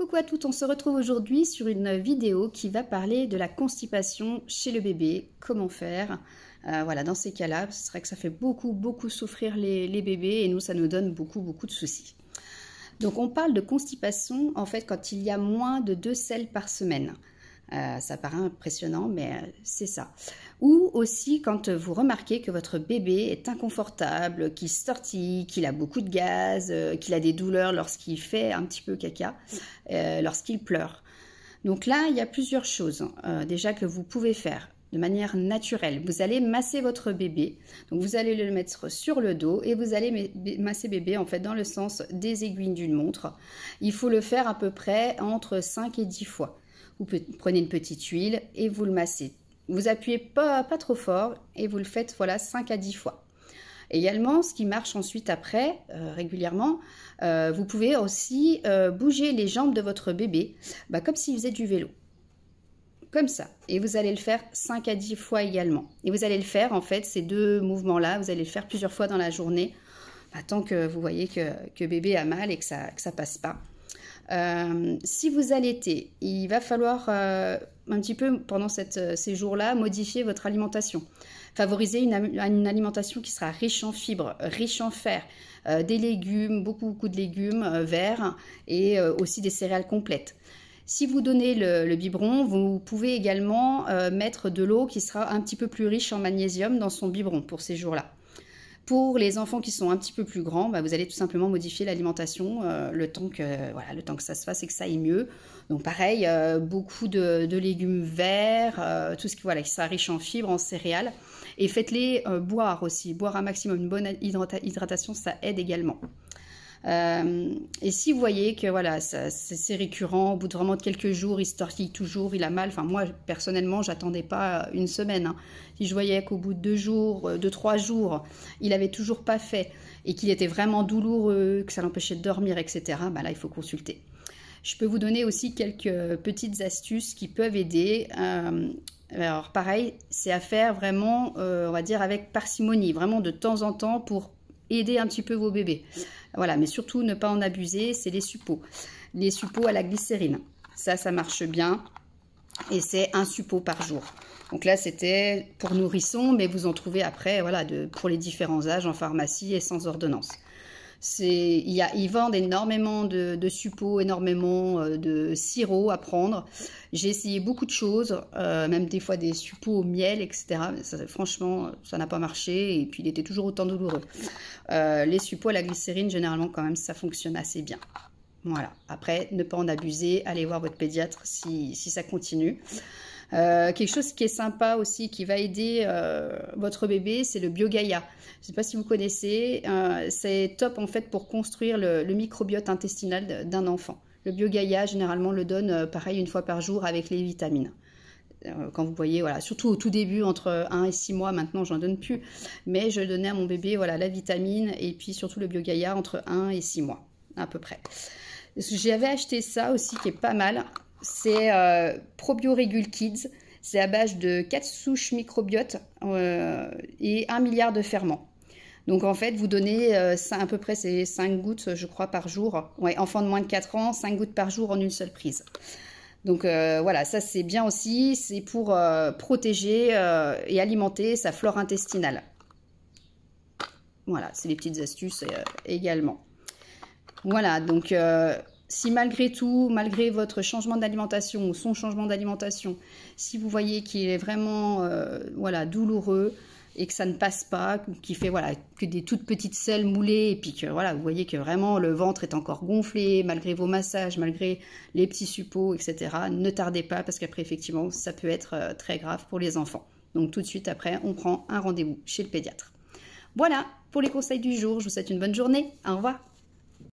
Coucou à toutes, on se retrouve aujourd'hui sur une vidéo qui va parler de la constipation chez le bébé, comment faire. Voilà, dans ces cas-là, c'est vrai que ça fait beaucoup souffrir les bébés et nous, ça nous donne beaucoup de soucis. Donc on parle de constipation en fait quand il y a moins de 2 selles par semaine. Ça paraît impressionnant, mais c'est ça. Ou aussi quand vous remarquez que votre bébé est inconfortable, qu'il se tortille, qu'il a beaucoup de gaz, qu'il a des douleurs lorsqu'il fait un petit peu caca, lorsqu'il pleure. Donc là, il y a plusieurs choses déjà que vous pouvez faire de manière naturelle. Vous allez masser votre bébé, donc vous allez le mettre sur le dos et vous allez masser bébé en fait dans le sens des aiguilles d'une montre. Il faut le faire à peu près entre 5 et 10 fois. Vous prenez une petite huile et vous le massez. Vous appuyez pas trop fort et vous le faites voilà 5 à 10 fois. Également, ce qui marche ensuite après, régulièrement, vous pouvez aussi bouger les jambes de votre bébé, comme s'il faisait du vélo. Comme ça. Et vous allez le faire 5 à 10 fois également. Et vous allez le faire, en fait, ces deux mouvements-là, vous allez le faire plusieurs fois dans la journée, tant que vous voyez que bébé a mal et que ça passe pas. Si vous allaitez, il va falloir un petit peu pendant ces jours-là modifier votre alimentation. Favoriser une alimentation qui sera riche en fibres, riche en fer, des légumes, beaucoup de légumes verts et aussi des céréales complètes. Si vous donnez le biberon, vous pouvez également mettre de l'eau qui sera un petit peu plus riche en magnésium dans son biberon pour ces jours-là. Pour les enfants qui sont un petit peu plus grands, vous allez tout simplement modifier l'alimentation le temps que ça se fasse et que ça aille mieux. Donc pareil, beaucoup de légumes verts, tout ce qui sera riche en fibres, en céréales. Et faites-les boire aussi, boire un maximum. Une bonne hydratation, ça aide également. Et si vous voyez que voilà, c'est récurrent, au bout de vraiment quelques jours, il se tortille toujours, il a mal. Enfin, moi, personnellement, j'attendais pas une semaine. Si je voyais qu'au bout de 2 jours, 2-3 jours, il avait toujours pas fait et qu'il était vraiment douloureux, que ça l'empêchait de dormir, etc., là, il faut consulter. Je peux vous donner aussi quelques petites astuces qui peuvent aider. Alors, pareil, c'est à faire vraiment, on va dire, avec parcimonie, vraiment de temps en temps pour aider un petit peu vos bébés. Voilà, mais surtout ne pas en abuser, c'est les suppos. Les suppos à la glycérine. Ça marche bien. Et c'est 1 suppôt par jour. Donc là, c'était pour nourrissons, mais vous en trouvez après, voilà, pour les différents âges en pharmacie et sans ordonnance. Ils vendent énormément de suppos, énormément de sirop à prendre. J'ai essayé beaucoup de choses, même des fois des suppos au miel, etc. Franchement, ça n'a pas marché et puis il était toujours autant douloureux. Les suppos à la glycérine, généralement, quand même, ça fonctionne assez bien. Voilà. Après, ne pas en abuser. Allez voir votre pédiatre si ça continue. Quelque chose qui est sympa aussi, qui va aider votre bébé, c'est le BioGaia. Je ne sais pas si vous connaissez, c'est top en fait pour construire le microbiote intestinal d'un enfant. Le BioGaia, généralement, le donne pareil 1 fois par jour avec les vitamines. Quand vous voyez, voilà, surtout au tout début, entre 1 et 6 mois, maintenant j'en donne plus, mais je donnais à mon bébé voilà, la vitamine et puis surtout le BioGaia entre 1 et 6 mois, à peu près. J'avais acheté ça aussi qui est pas mal. C'est ProbioRegule Kids. C'est à base de 4 souches microbiotes et 1 milliard de ferments. Donc en fait, vous donnez à peu près 5 gouttes, je crois, par jour. Ouais, enfant de moins de 4 ans, 5 gouttes par jour en une seule prise. Donc voilà, ça c'est bien aussi. C'est pour protéger et alimenter sa flore intestinale. Voilà, c'est les petites astuces également. Voilà, donc si malgré tout, malgré votre changement d'alimentation ou son changement d'alimentation, si vous voyez qu'il est vraiment douloureux et que ça ne passe pas, qu'il fait que des toutes petites selles moulées et puis que vous voyez que vraiment le ventre est encore gonflé malgré vos massages, malgré les petits suppos, etc., ne tardez pas parce qu'après effectivement ça peut être très grave pour les enfants. Donc tout de suite après, on prend un rendez-vous chez le pédiatre. Voilà pour les conseils du jour, je vous souhaite une bonne journée, au revoir.